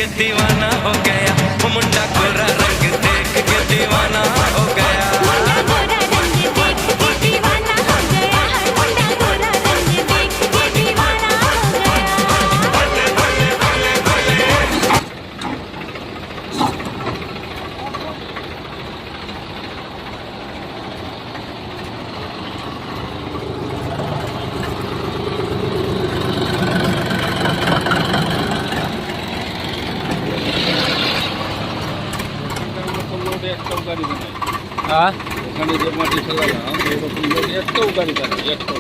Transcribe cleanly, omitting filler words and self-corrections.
के दीवाना हो गया, वो मुंडा गोरा रंग देख के दीवाना हो गया। मुंडा गोरा रंग देख के दीवाना हो गया, मुंडा गोरा रंग देख के दीवाना हो गया। হ্যাঁ ওখানে যে মাটি ফেলালাম এরকম লোক একটাও গাড়ি পারে একটাও